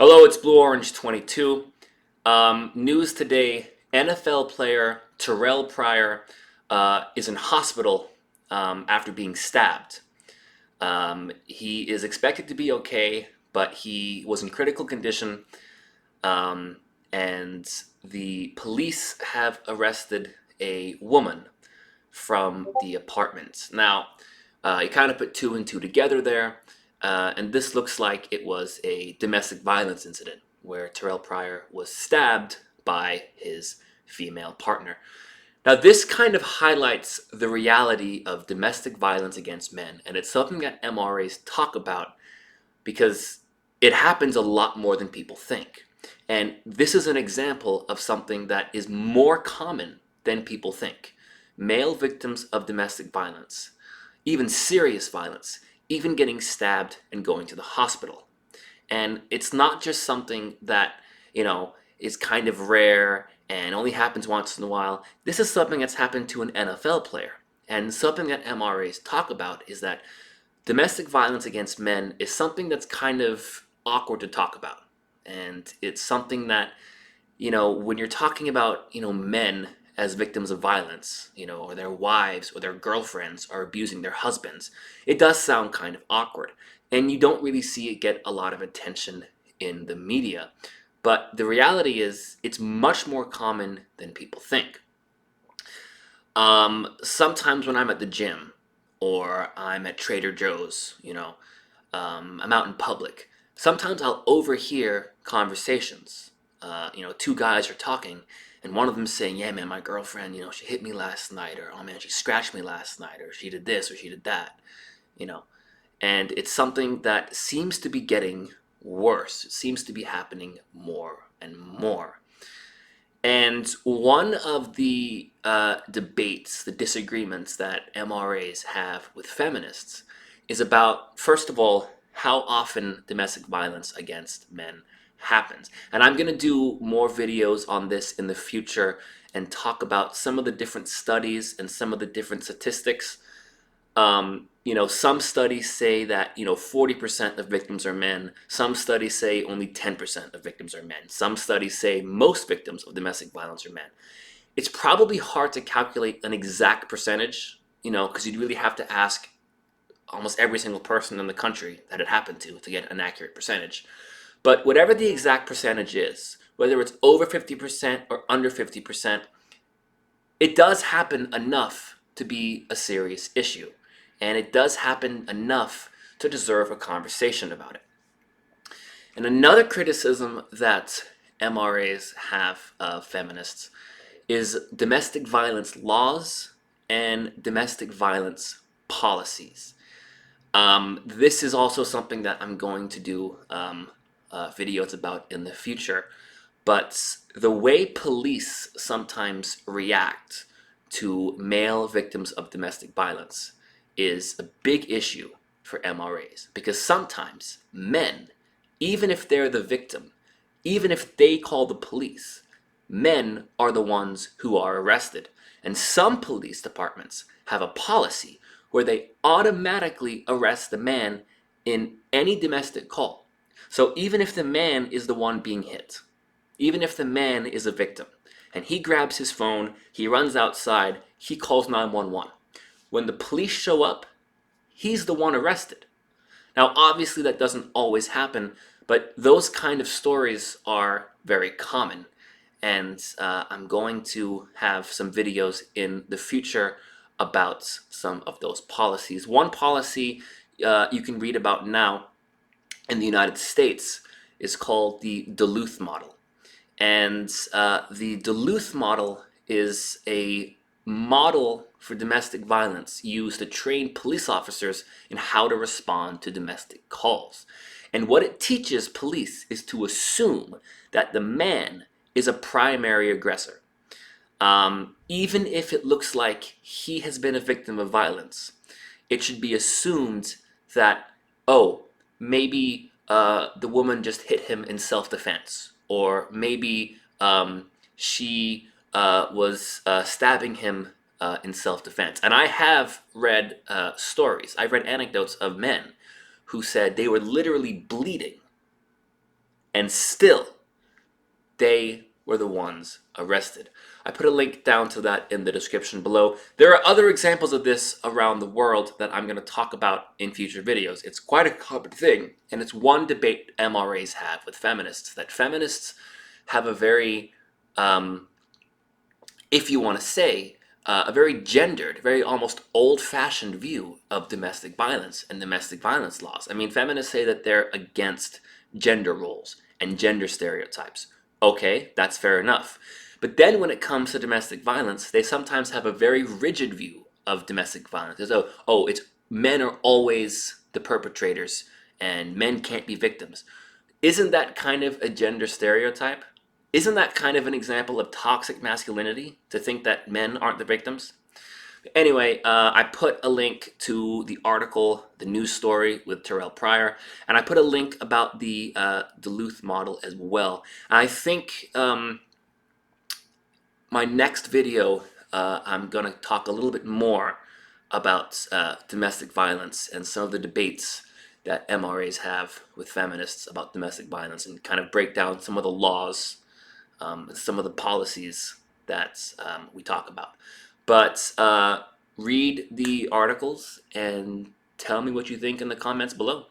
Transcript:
Hello, it's Blue Orange 22. News today, NFL player Terrelle Pryor is in hospital after being stabbed. He is expected to be okay, but he was in critical condition, um, and the police have arrested a woman from the apartment. Now, you kind of put two and two together there, and this looks like it was a domestic violence incident where Terrelle Pryor was stabbed by his female partner. Now, this kind of highlights the reality of domestic violence against men, and it's something that MRAs talk about because it happens a lot more than people think. And this is an example of something that is more common than people think. Male victims of domestic violence, even serious violence, even getting stabbed and going to the hospital. And it's not just something that, is kind of rare and only happens once in a while. This is something that's happened to an NFL player. And something that MRAs talk about is that domestic violence against men is something that's kind of awkward to talk about. And it's something that, when you're talking about, men as victims of violence, or their wives or their girlfriends are abusing their husbands, it does sound kind of awkward. And you don't really see it get a lot of attention in the media. But the reality is, it's much more common than people think. Sometimes when I'm at the gym or I'm at Trader Joe's, I'm out in public. Sometimes I'll overhear conversations. Two guys are talking, and one of them's saying, "Yeah, man, my girlfriend, she hit me last night," or "Oh man, she scratched me last night," or "She did this," or "She did that," you know. And it's something that seems to be getting worse. It seems to be happening more and more. And one of the debates, the disagreements that MRAs have with feminists is about, first of all, how often domestic violence against men happens. And I'm going to do more videos on this in the future and talk about some of the different studies and some of the different statistics. Some studies say that, 40% of victims are men. Some studies say only 10% of victims are men. Some studies say most victims of domestic violence are men. It's probably hard to calculate an exact percentage, because you'd really have to ask almost every single person in the country that it happened to get an accurate percentage. But whatever the exact percentage is, whether it's over 50% or under 50%, it does happen enough to be a serious issue. And it does happen enough to deserve a conversation about it. And another criticism that MRAs have of feminists is domestic violence laws and domestic violence policies. This is also something that I'm going to do videos about in the future. But the way police sometimes react to male victims of domestic violence is a big issue for MRAs, because sometimes men, even if they're the victim, even if they call the police, men are the ones who are arrested. And some police departments have a policy where they automatically arrest the man in any domestic call. So even if the man is the one being hit, even if the man is a victim, and he grabs his phone, he runs outside, he calls 911. When the police show up, he's the one arrested. Now, obviously, that doesn't always happen, but those kind of stories are very common. And I'm going to have some videos in the future about some of those policies. One policy you can read about now in the United States is called the Duluth model. And the Duluth model is a model for domestic violence used to train police officers in how to respond to domestic calls. And what it teaches police is to assume that the man is a primary aggressor. Even if it looks like he has been a victim of violence, it should be assumed that, oh, maybe the woman just hit him in self-defense, or maybe she was stabbing him in self-defense. And I have read stories, I've read anecdotes of men who said they were literally bleeding and still they were the ones arrested. I put a link down to that in the description below. There are other examples of this around the world that I'm going to talk about in future videos. It's quite a common thing, and it's one debate MRAs have with feminists, that feminists have a very, if you want to say, a very gendered, very almost old-fashioned view of domestic violence and domestic violence laws. I mean, feminists say that they're against gender roles and gender stereotypes. Okay, that's fair enough. But then when it comes to domestic violence, they sometimes have a very rigid view of domestic violence. As though, oh, it's men are always the perpetrators and men can't be victims. Isn't that kind of a gender stereotype? Isn't that kind of an example of toxic masculinity to think that men aren't the victims? Anyway, I put a link to the article, the news story with Terrelle Pryor, and I put a link about the Duluth model as well. I think my next video, I'm going to talk a little bit more about domestic violence and some of the debates that MRAs have with feminists about domestic violence, and kind of break down some of the laws, some of the policies that we talk about. But read the articles and tell me what you think in the comments below.